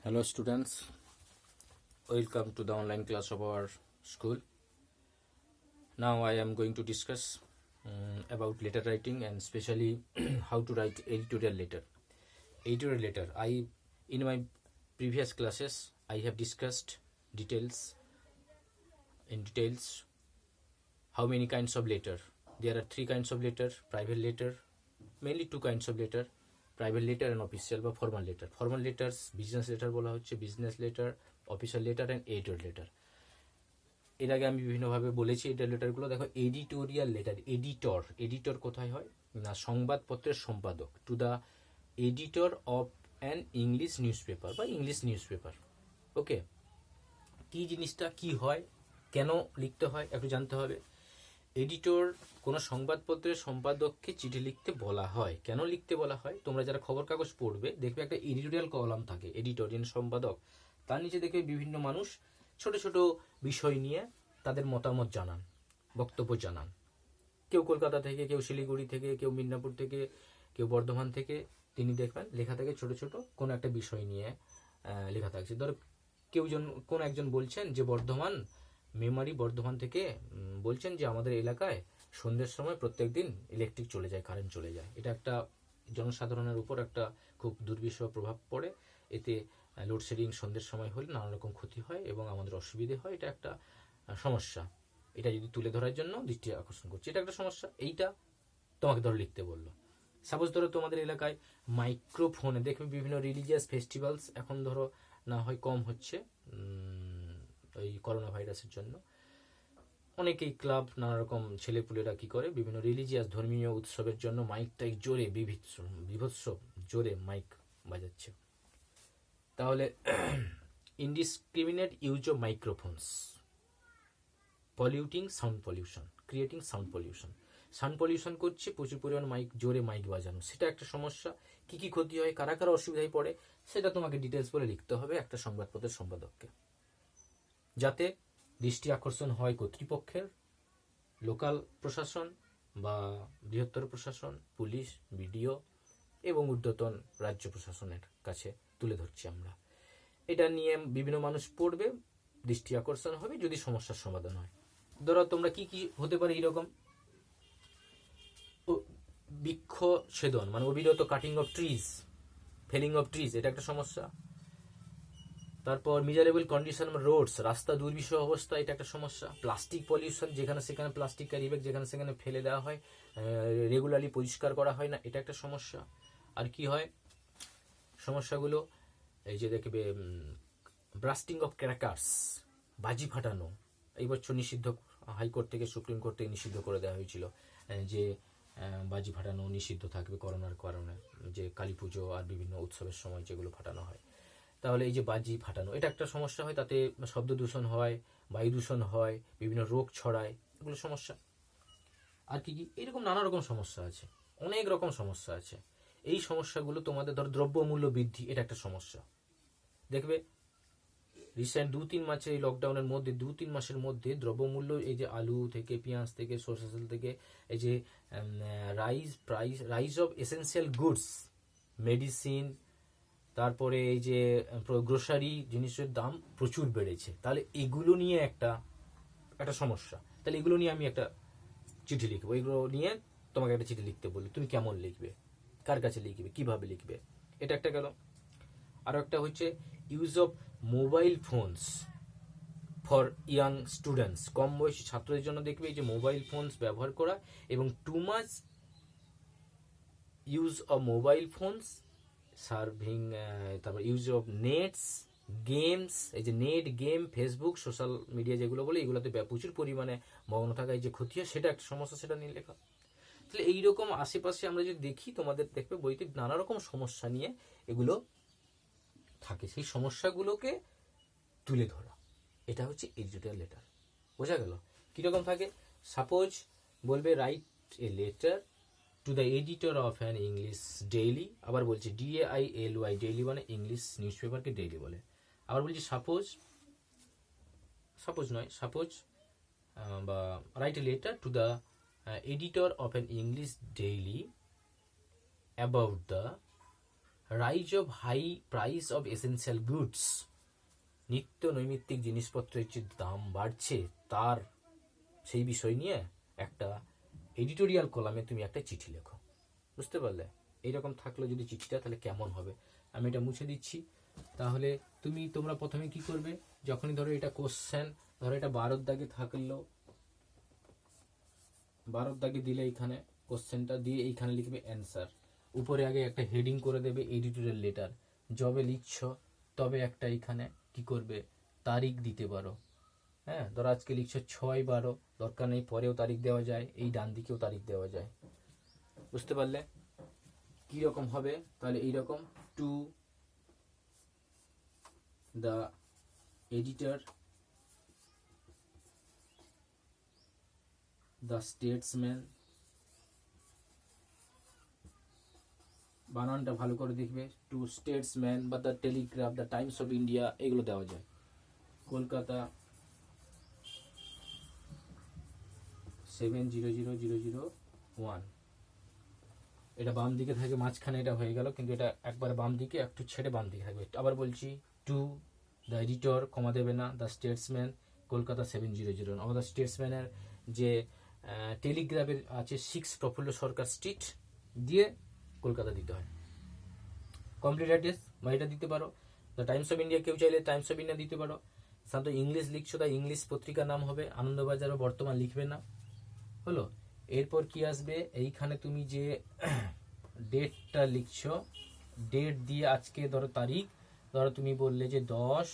Hello students, welcome to the online class of our school. Now I am going to discuss about letter writing and especially how to write editorial letter. Editorial letter, in my previous classes I have discussed details how many kinds of letter. There are three kinds of letter: private letter, mainly two kinds of letter, private letter and official বা formal letter. Formal letters business letter বলা হচ্ছে, business letter, official letter and editorial letter. এর আগে আমি বিভিন্নভাবে বলেছি editorial লেটারগুলো। দেখো, editorial letter, editor কোথায় হয় না, সংবাদপত্রের সম্পাদক, two the editor of an English news paper বা ইংলিশ নিউজ পেপার। ওকে, কি জিনিসটা কি হয়, কেন লিখতে হয় একটু জানতে হবে। এডিটর কোনো সংবাদপত্রের সম্পাদককে চিঠি লিখতে বলা হয়। কেন লিখতে বলা হয়? তোমরা যারা খবর কাগজ পড়বে দেখবে একটা এডিটোরিয়াল কলাম থাকে, এডিটর যিনি সম্পাদক, তার নিচে দেখবে বিভিন্ন মানুষ ছোট ছোট বিষয় নিয়ে তাদের মতামত জানান, বক্তব্য জানান। কেউ কলকাতা থেকে, কেউ শিলিগুড়ি থেকে, কেউ মিদনাপুর থেকে, কেউ বর্ধমান থেকে। তিনি দেখবেন লেখা থাকে ছোট ছোট কোনো একটা বিষয় নিয়ে লেখা থাকছে। ধরো কোন একজন বলছেন যে বর্ধমান থেকে বলছেন যে আমাদের এলাকায় সন্ধ্যের সময় প্রত্যেক দিন ইলেকট্রিক চলে যায়, কারেন্ট চলে যায়। এটা একটা জনসাধারণের উপর একটা খুব দুর্বিষহ প্রভাব পড়ে। এতে লোডশেডিং সন্ধ্যের সময় হলে নানা রকম ক্ষতি হয় এবং আমাদের অসুবিধে হয়। এটা একটা সমস্যা। এটা যদি তুলে ধরার জন্য দৃষ্টি আকর্ষণ করছে, এটা একটা সমস্যা। এইটা তোমাকে ধরো লিখতে বললো। সাপোজ ধরো তোমাদের এলাকায় মাইক্রোফোনে দেখবে বিভিন্ন রিলিজিয়াস ফেস্টিভ্যালস এখন ধরো না হয় কম হচ্ছে ওই করোনা ভাইরাসের জন্য। অনেকেই ক্লাব, নানা রকম ছেলেপুলেরা কি করে, বিভিন্ন রিলিজিয়াস ধর্মীয় উৎসবের জন্য মাইকটাই জোরে বিভৎস জোরে মাইক বাজাচ্ছে। তাহলে indiscriminate use of মাইক্রোফোনস polluting sound pollution, creating sound pollution করছে প্রচুর পরিমাণ জোরে মাইক বাজানো। সেটা একটা সমস্যা। কি কি ক্ষতি হয়, কারা কারা অসুবিধায় পড়ে, সেটা তোমাকে ডিটেলস বলে লিখতে হবে একটা সংবাদপত্রের সম্পাদককে, যাতে দৃষ্টি আকর্ষণ হয় কর্তৃপক্ষের, লোকাল প্রশাসন বা বৃহত্তর প্রশাসন, পুলিশ, বিডিও এবং ঊর্ধ্বতন রাজ্য প্রশাসনের কাছে তুলে ধরছি আমরা। এটা নিয়ে বিভিন্ন মানুষ পড়বে, দৃষ্টি আকর্ষণ হবে, যদি সমস্যার সমাধান হয়। ধরো তোমরা কি কি হতে পারে এইরকম, বৃক্ষ ছেদন মানে অবিরত cutting of trees, felling of trees, এটা একটা সমস্যা। তারপর মিজারেবল কন্ডিশন রোডস, রাস্তা দুর্বিষহ অবস্থা, এটা একটা সমস্যা। প্লাস্টিক পলিউশন, যেখানে সেখানে প্লাস্টিক ক্যারি ব্যাগ যেখানে সেখানে ফেলে দেওয়া হয়, রেগুলারলি পরিষ্কার করা হয় না, এটা একটা সমস্যা। আর কি হয় সমস্যাগুলো, এই যে দেখবে ব্রাস্টিং অফ ক্র্যাকার্স, বাজি ফাটানো। এই বছর নিষিদ্ধ, হাইকোর্ট থেকে সুপ্রিম কোর্ট থেকে নিষিদ্ধ করে দেওয়া হয়েছিল যে বাজি ফাটানো নিষিদ্ধ থাকবে করোনার কারণে, যে কালী পুজো আর বিভিন্ন উৎসবের সময় যেগুলো ফাটানো হয়। তাহলে এই যে বাজি ফাটানো, এটা একটা সমস্যা হয়, তাতে শব্দ দূষণ হয়, বায়ু দূষণ হয়, বিভিন্ন রোগ ছড়ায়, এগুলো সমস্যা। আর কি কি এরকম নানা রকম সমস্যা আছে, অনেক রকম সমস্যা আছে। এই সমস্যাগুলো তোমাদের ধর দ্রব্যমূল্য বৃদ্ধি, এটা একটা সমস্যা। দেখবে রিসেন্ট 2-3 মাসের এই লকডাউনের মধ্যে 2-3 মাসের মধ্যে দ্রব্যমূল্য, এই যে আলু থেকে, পেঁয়াজ থেকে, সরষে তেল থেকে, এই যে rise of essential goods, medicine, তারপরে এই যে গ্রোসারি জিনিসের দাম প্রচুর বেড়েছে। তাহলে এগুলো নিয়ে একটা সমস্যা। তাহলে এগুলো নিয়ে আমি একটা চিঠি লিখবো, এগুলো নিয়ে তোমাকে একটা চিঠি লিখতে বলি, তুমি কেমন লিখবে, কার কাছে লিখবে, কিভাবে লিখবে, এটা একটা গেল। আরো একটা হচ্ছে use of mobile phones for young students, কম বয়সী ছাত্রদের জন্য দেখবে এই যে মোবাইল ফোনস ব্যবহার করা, এবং too much use of mobile phones serving, তারপর ইউজ অফ নেটস, গেমস, এই যে net, game, Facebook, social media যেগুলো বলে, এগুলোতে প্রচুর পরিমাণে মগ্ন থাকায় যে ক্ষতি হয়, সেটা একটা সমস্যা, সেটা নিয়ে লেখা। তাহলে এইরকম আশেপাশে আমরা যদি দেখি, তোমাদের দেখবে বইতে নানা রকম সমস্যা নিয়ে এগুলো থাকে, সেই সমস্যাগুলোকে তুলে ধরা, এটা হচ্ছে এডিটোরিয়াল লেটার। বোঝা গেল কিরকম থাকে? সাপোজ বলবে write a letter to the editor of an English daily, আবার বলছে DAILY, ডেইলি মানে ইংলিশ নিউজ পেপারকে ডেইলি বলে। আবার বলছি সাপোজ বা write a letter to the editor of an English daily about the rise of high price of essential goods, নিত্য নৈমিত্তিক জিনিসপত্রের যে দাম বাড়ছে তার সেই বিষয় নিয়ে একটা এডিটোরিয়াল কলামে তুমি একটা চিঠি লেখো। বুঝতে পারলে? এইরকম থাকলো যদি চিঠিটা, তাহলে কেমন হবে? আমি এটা মুছে দিচ্ছি। তাহলে তোমরা প্রথমে কি করবে, যখনই ধরো এটা কোশ্চেন, ধরো এটা 12 দাগে থাকলো, 12 দাগে দিলে এইখানে কোশ্চেনটা দিয়ে এইখানে লিখবে অ্যান্সার। উপরে আগে একটা হেডিং করে দেবে এডিটোরিয়াল লেটার। যবে লিখছ তবে একটা এইখানে কি করবে, তারিখ দিতে পারো। হ্যাঁ, ধরো আজকে লিখছো 6/12, দরকার নেই পরেও তারিখ দেওয়া যায়, এই ডান দিকেও তারিখ দেওয়া যায়। বুঝতে পারলে কি রকম হবে? তাহলে এইরকম, two the editor, the Statesman, বানানটা ভালো করে দেখবে, টু স্টেটসম্যান বা the Telegraph, the Times of India, এগুলো দেওয়া যায়। কলকাতা 70001, এটা বাম দিকে থাকে, মাঝখানে এটা হয়ে গেল, কিন্তু এটা একবার বাম দিকে, একটু ছেড়ে বাম দিকে থাকবে। আবার বলছি, টু দ্য এডিটর, কমা দেবে না, দ্য স্টেটসম্যান, কলকাতা 70001। আবার দ্য স্টেটসম্যানের যে টেলিগ্রাফের আছে 6 প্রফুল্ল সরকার স্ট্রিট দিয়ে কলকাতা দিতে হয়। কমপ্লিট অ্যাড্রেস বা এটা দিতে পারো। দ্য টাইমস অফ ইন্ডিয়া, কেউ চাইলে টাইমস অফ ইন্ডিয়া দিতে পারো। সাধারণত ইংলিশ লিখছো, তাই ইংলিশ পত্রিকার নাম হবে, আনন্দবাজারও বর্তমান লিখবে না। হলো, এরপর কি আসবে, এইখানে তুমি যে ডেটটা লিখছো, ডেট দিয়ে আজকে ধরো তারিখ, ধরো তুমি বললে যে 10,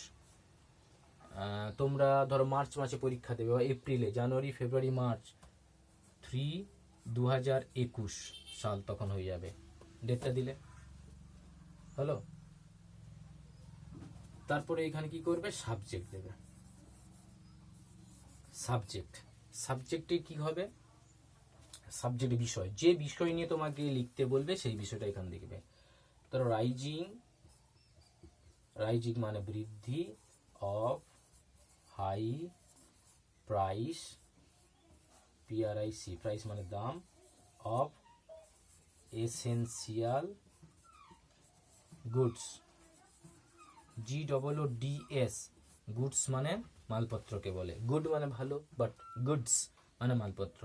তোমরা ধরো মার্চ মাসে পরীক্ষা দেবে, বা এপ্রিলে, জানুয়ারি ফেব্রুয়ারি মার্চ 3 2021 সাল, তখন হয়ে যাবে, ডেটটা দিলে হলো। তারপরে এখানে কি করবে, সাবজেক্ট দেবে। সাবজেক্টে কি হবে, সাবজেক্ট বিষয়, যে বিষয় নিয়ে তোমাকে লিখতে বলবে সেই বিষয়টা এখানে লিখবে। ধরো রাইজিং মানে বৃদ্ধি, of high price, PRIC, price মানে দাম, of essential goods, GOODS, goods মানে মালপত্রকে বলে, গুড মানে ভালো, বাট গুডস মানে মালপত্র।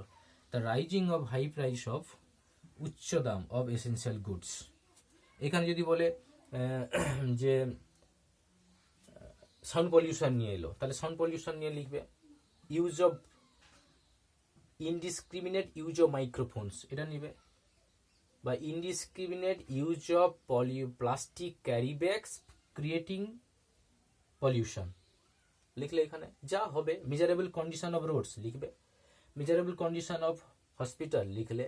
The rising of high price of, উচ্চ দাম, অফ এসেন্সিয়াল গুডস। এখানে যদি বলে যে সাউন্ড পলিউশন নিয়ে এলো, তাহলে সাউন্ড পলিউশন নিয়ে লিখবে use of indiscriminate use of মাইক্রোফোনস, এটা নিবে, বা indiscriminate use of plastic carry bags creating pollution লিখলে এখানে যা হবে। মিজারেবল কন্ডিশন অফ রোডস লিখবে, মিজারেবল কন্ডিশন অফ হসপিটাল লিখলে,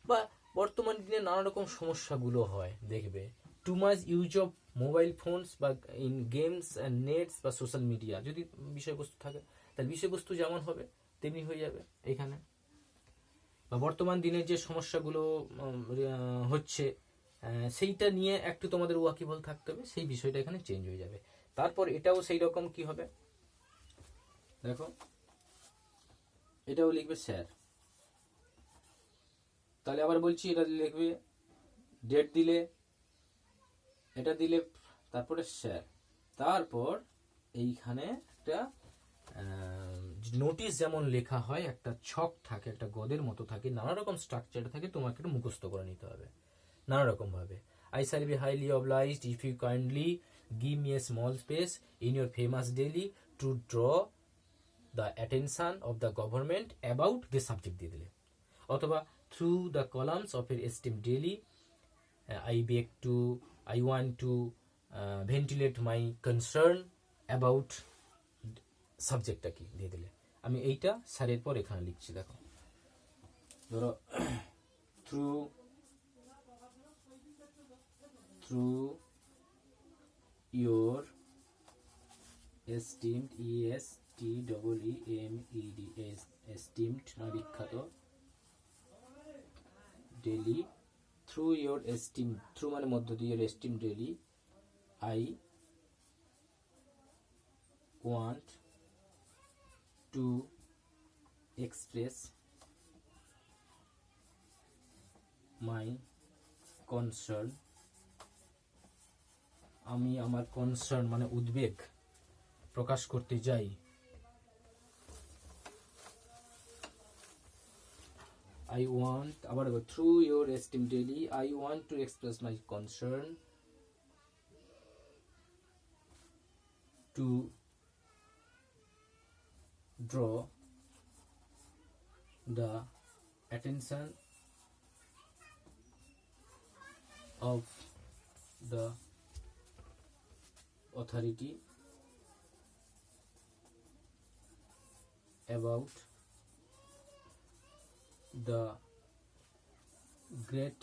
বা বর্তমান দিনে নানা রকম সমস্যাগুলো হয় দেখবে, too much use of mobile phones বা ইন গেমস অ্যান্ড নেটস বা সোশ্যাল মিডিয়া, যদি বিষয়বস্তু থাকে তাহলে বিষয়বস্তু যেমন হবে তেমনি হয়ে যাবে এখানে। বা বর্তমান দিনের যে সমস্যাগুলো হচ্ছে সেইটা নিয়ে একটু তোমাদের ওয়াকিবল থাকতে হবে, সেই বিষয়টা এখানে চেঞ্জ হয়ে যাবে। তারপর এটাও সেই রকম কি হবে দেখো, এটাও লিখবে স্যার। তাহলে আবার বলছি, এটা লিখবে, ডেট দিলে, এটা দিলে, তারপরে স্যার, তারপর এইখানে একটা নোটিশ যেমন লেখা হয়, একটা ছক থাকে, একটা গদের মতো থাকে, নানা রকম স্ট্রাকচার থাকে, তোমাকে একটু মুখস্থ করে নিতে হবে নানা রকম ভাবে। I shall be highly obliged if you kindly give me a small space in your famous daily to draw the attention of the government about the subject দিয়ে দিলে, অথবা through the columns of your esteemed daily I want to ventilate my concern about সাবজেক্টটা কি দিয়ে দিলে। আমি এইটা স্যারের পর এখানে লিখছি, দেখো ধরো through your esteemed, ESTEEMED, esteemed না বিখ্যাত, daily, through your esteemed, through মানে মধ্য দিয়ে, your esteemed daily I want to express my concern আমি আমার কনসার্ন মানে উদ্বেগ প্রকাশ করতে যাই, I want, আবার through your esteem daily, I want to express my concern to draw the attention of the authority about the great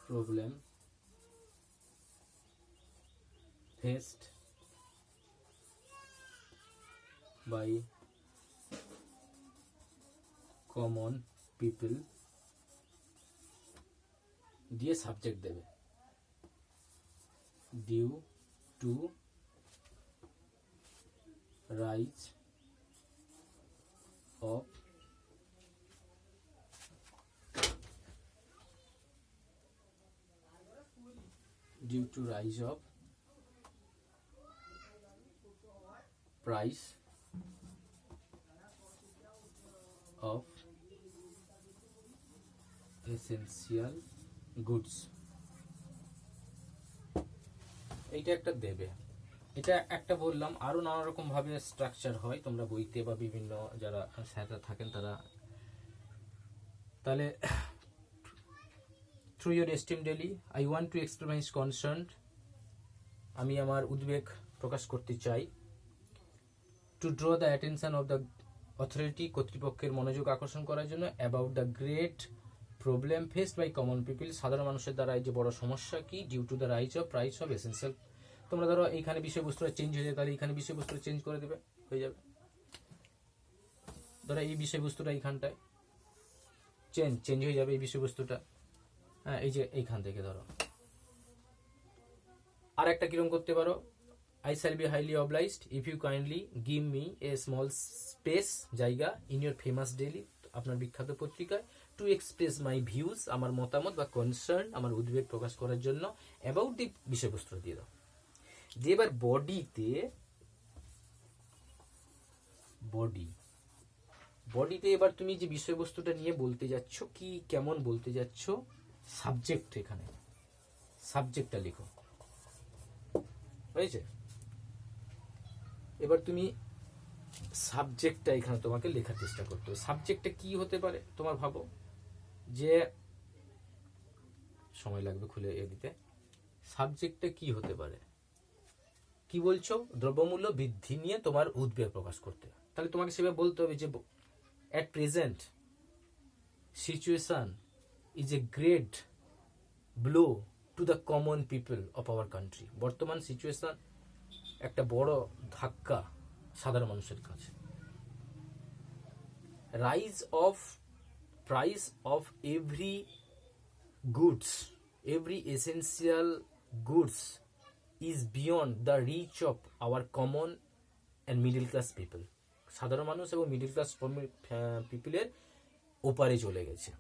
problem faced by common people দিয়ে subject দেবে, due to rise of price of essential goods, এইটা একটা দেবে। এটা একটা বললাম, আরো নানা রকম ভাবে স্ট্রাকচার হয়, তোমরা বইতে বা বিভিন্ন যারা স্যাররা থাকেন তারা। তাহলে through your esteem daily, I want to express my concern, আমি আমার উদ্বেগ প্রকাশ করতে চাই, to draw the attention of the authority, কর্তৃপক্ষের মনোযোগ আকর্ষণ করার জন্য, about the great problem faced by common people, সাধারণ মানুষের দ্বারা এই যে বড় সমস্যা কি, due to the rise of price of essential. তোমরা ধরো এইখানে বিষয়বস্তুটা চেঞ্জ হয়ে যায়, তাহলে এইখানে বিষয়বস্তুটা চেঞ্জ করে দেবে, হয়ে যাবে। ধরো এই বিষয়বস্তুটা এইখানটায় চেঞ্জ হয়ে যাবে এই বিষয়বস্তুটা, হ্যাঁ, এই যে এইখান থেকে ধরো। আর একটা কিরকম করতে পারো, I shall be highly obliged if you kindly give me a small space, জায়গা, in your famous daily, আপনার বিখ্যাত পত্রিকায়, to express my views, আমার মতামত বা কনসার্ন, আমার উদ্বেগ প্রকাশ করার জন্য, অ্যাবাউট দি বিষয়বস্তু দিয়ে দাও। যে এবার বডিতে এবার তুমি যে বিষয়বস্তুটা নিয়ে বলতে যাচ্ছ, কি কেমন বলতে যাচ্ছ, সাবজেক্ট, এখানে সাবজেক্টটা লিখো, হয়েছে? এবার তুমি সাবজেক্টটা এখানে তোমাকে লেখার চেষ্টা করতে হবে। সাবজেক্টটা কি হতে পারে তোমার, ভাবো যে সময় লাগবে খুলে দিতে। সাবজেক্টটা কি হতে পারে? কি বলছো? দ্রব্যমূল্য বৃদ্ধি নিয়ে তোমার উদ্বেগ প্রকাশ করতে। তাহলে তোমাকে সেভাবে বলতে হবে যে at present situation is a great blow to the common people of our country, বর্তমান সিচুয়েশন একটা বড় ধাক্কা সাধারণ মানুষের কাছে। Rise of price of every goods, every essential goods is beyond the reach of our common and middle class people, সাধারণ মানুষ এবং মিডল ক্লাস পিপলের ওপারে চলে গেছে।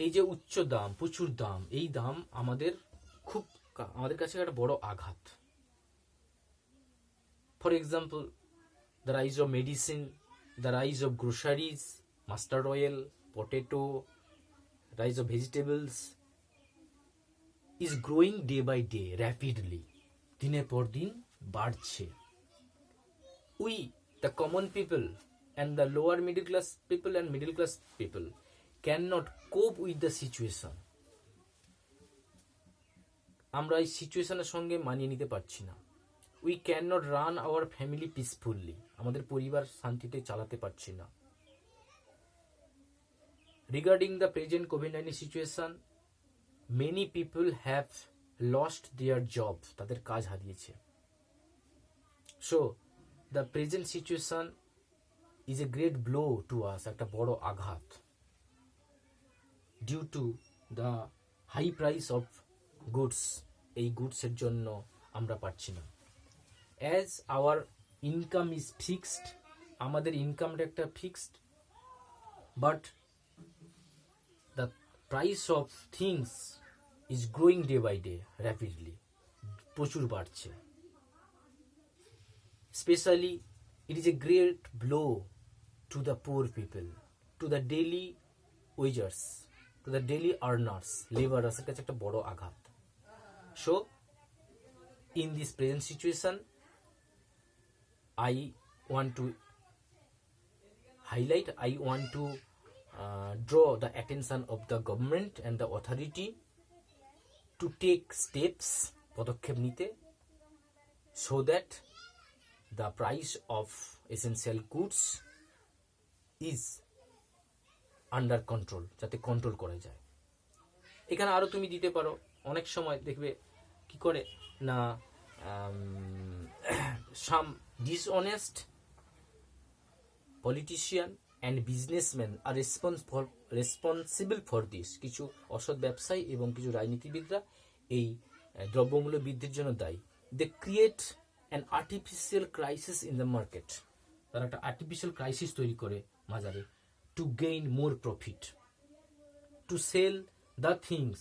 এই যে উচ্চ দাম, প্রচুর দাম, এই দাম আমাদের কাছে একটা বড় আঘাত। For example, the rise of medicine, the rise of groceries, mustard oil, potato, rise of vegetables is growing day by day rapidly, দিনের পর দিন বাড়ছে। We, the common people and the lower middle class people and middle class people cannot cope with the situation. আমরা এই সিচুয়েশনের সঙ্গে মানিয়ে নিতে পারছি না। We cannot run our family peacefully, আমাদের পরিবার শান্তিতে চালাতে পারছি না। Regarding the present COVID-19 situation, many people have lost their jobs, তাদের কাজ হারিয়েছে। So the present situation is a great blow to us, একটা বড় আঘাত, due to the high price of goods, এই গুডসের জন্য আমরা পাচ্ছি না। as our income is fixed, আমাদের ইনকামটা একটা fixed, but the price of things is growing day by day rapidly, প্রচুর বাড়ছে। Specially it is a great blow to the poor people, to the daily wagers, to the daily earners, লেবারার্সের কাছে একটা বড় আঘাত। So in this present situation I want to highlight, I want to draw the attention of the government and the authority to take steps, পদক্ষেপ নিতে, so that the price of essential goods is under control, যাতে control করা যায়। এখানে আরো তুমি দিতে পারো, অনেক সময় দেখবে কি করে না, some dishonest politician and businessmen are responsible for this, কিছু অসৎ ব্যবসায়ী এবং কিছু রাজনীতিবিদরা এই দ্রব্যমূল্য বৃদ্ধির জন্য দায়ী। they create an artificial crisis in the market, তারা একটা আর্টিফিশিয়াল ক্রাইসিস তৈরি করে বাজারে, to gain more profit, to sell the things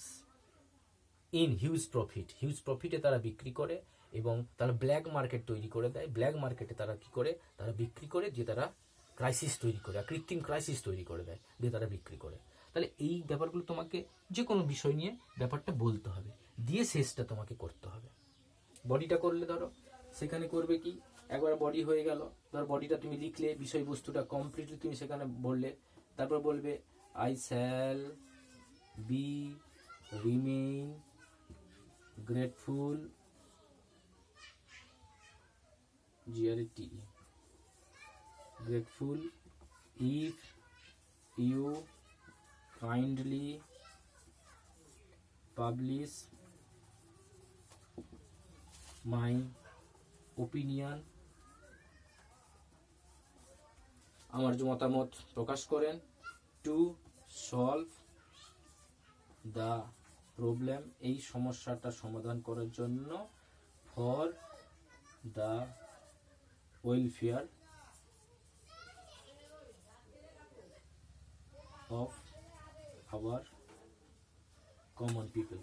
in huge profit, huge প্রফিটে তারা বিক্রি করে এবং তারা ব্ল্যাক মার্কেট তৈরি করে দেয়। ব্ল্যাক মার্কেটে তারা কি করে, তারা বিক্রি করে, যে তারা ক্রাইসিস তৈরি করে, কৃত্রিম ক্রাইসিস তৈরি করে দেয়, দিয়ে তারা বিক্রি করে। তাহলে এই ব্যাপারগুলো তোমাকে যে কোনো বিষয় নিয়ে ব্যাপারটা বলতে হবে, দিয়ে শেষটা তোমাকে করতে হবে। বডিটা করলে ধরো সেখানে করবে কি, একবার বডি হয়ে গেল, ধরো বডিটা তুমি লিখলে, বিষয়বস্তুটা কমপ্লিটলি তুমি সেখানে বললে, তারপর বলবে I shall B remain grateful, GRATE, grateful if you kindly publish my opinion, আমার যে মতামত প্রকাশ করেন, to solve the প্রবলেম, এই সমস্যাটা সমাধান করার জন্য, for the welfare of our common people,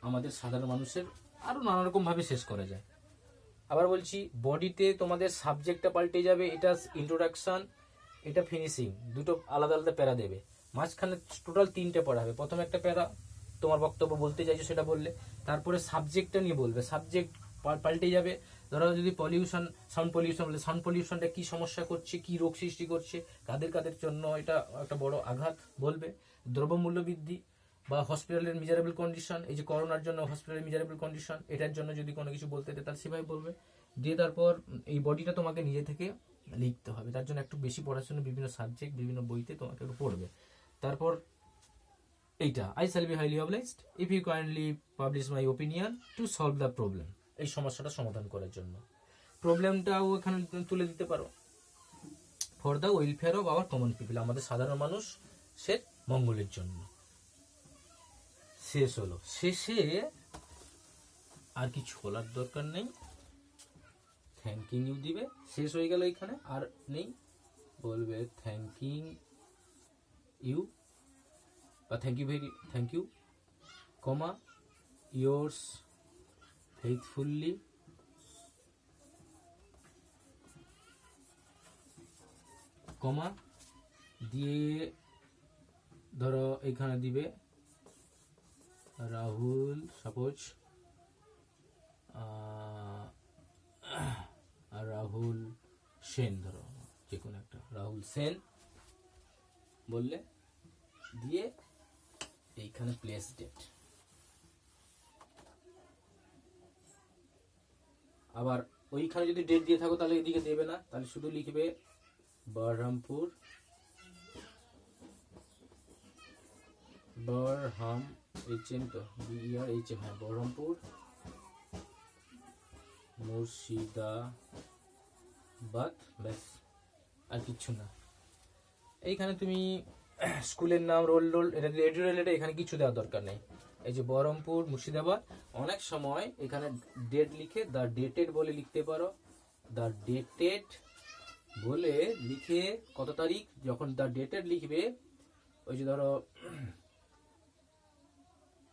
আমাদের সাধারণ মানুষের। আরো নানা রকম ভাবে শেষ করা যায়। আবার বলছি, বডিতে তোমাদের সাবজেক্টটা পাল্টে যাবে, এটা ইন্ট্রোডাকশন, এটা ফিনিশিং, দুটো আলাদা আলাদা প্যারা দেবে, মাঝখানে টোটাল 3টে পড়া হবে। প্রথমে একটা প্যারা তোমার বক্তব্য বলতে চাইছো সেটা বললে, তারপরে সাবজেক্টটা নিয়ে বলবে, সাবজেক্ট পাল্টে যাবে। ধরো যদি পলিউশন, সাউন্ড পলিউশন বলে, সাউন্ড পলিউশনটা কি সমস্যা করছে, কি রোগ সৃষ্টি করছে, কাদের কাদের জন্য এটা একটা বড় আঘাত বলবে। দ্রব্যমূল্য বৃদ্ধি বা হসপিটালের মিজারেবল কন্ডিশন, এই যে করোনার জন্য হসপিটালের মিজারেবল কন্ডিশন, এটার জন্য যদি কোনো কিছু বলতে দেয় তাহলে সেভাবে বলবে। দিয়ে তারপর এই বডিটা তোমাকে নিজে থেকে লিখতে হবে, তার জন্য একটু বেশি পড়াশোনা, বিভিন্ন সাবজেক্ট বিভিন্ন বইতে তোমাকে একটু পড়বে। তারপর এইটা, I shall be highly obliged if you kindly publish my opinion to solve the problem, এই সমস্যাটা সমাধান করার জন্য। প্রবলেমটাও এখানে তুলে দিতে পারো, for the welfare of our common people, আমাদের সাধারণ মানুষের মঙ্গলের জন্য। শেষ হলো, শেষে আর কিছু বলার দরকার নেই, থ্যাংকিং ইউ দিবে, শেষ হয়ে গেল এখানে, আর নেই, বলবে থ্যাংকিং ইউ বা thank you, comma yours faithfully, comma দিয়ে ধরো এখানে দিবে রাহুল, সাপোজ রাহুল সেন, ধরো যে কোনো একটা রাহুল সেন বললে, দিয়ে এইখানে প্লেস ডেট। আবার ওইখানে যদি ডেট দিয়ে থাকো তাহলে এদিকে দেবে না, তাহলে শুধু লিখবে বহরমপুর, বহরহাম, এইচএম তো বিআর এইচএম, হ্যাঁ বহরমপুর মুর্শিদাবাদ, ব্যাস আর কিচ্ছু না। এইখানে তুমি স্কুলের নাম, রোল এটা এডিটোরিয়াল, এটা এখানে কিছু দেওয়ার দরকার নেই। এই যে বহরমপুর মুর্শিদাবাদ, অনেক সময় এখানে ডেট লিখে দ্য ডেটেড বলে লিখতে পারো, দ্য ডেটেড বলে লিখে কত তারিখ, যখন দ্য ডেটেড লিখবে ওই যে ধরো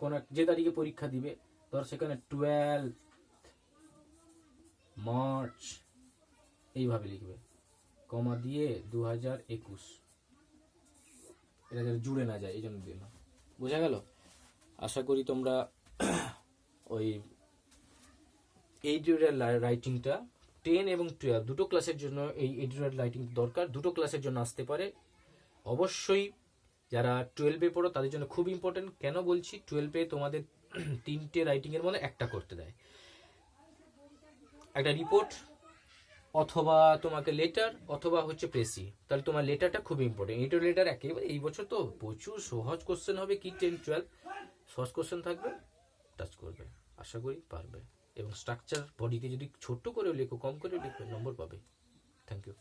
কোন যে তারিখে পরীক্ষা দিবে, ধর সেখানে 12 মার্চ এইভাবে লিখবে, কমা দিয়ে 2021, এটা যাতে জুড়ে না যায় এই জন্য দিলাম। বোঝা গেল? আশা করি তোমরা ওই এডিটোরিয়াল রাইটিংটা 10 এবং 12 দুটো ক্লাসের জন্য এই এডিটোরিয়াল রাইটিং দরকার, দুটো ক্লাসের জন্য আসতে পারে। অবশ্যই যারা 12-এ পড়ো তাদের জন্য খুব ইম্পর্টেন্ট। কেন বলছি? 12-এ তোমাদের 3টে রাইটিংয়ের মধ্যে একটা করতে দেয়, একটা রিপোর্ট অথবা তোমাকে লেটার অথবা হচ্ছে প্রেসি। তাহলে তোমার লেটারটা খুব ইম্পর্টেন্ট। এডিটোরিয়াল লেটার একেবারে এই বছর তো প্রচুর সহজ কোশ্চেন হবে, কি 10-12 সহজ কোশ্চেন থাকবে, টাচ করবে, আশা করি পারবে। এবং স্ট্রাকচার বডিতে যদি ছোট্ট করেও লেখো, কম করেও লিখবে, নম্বর পাবে। Thank you.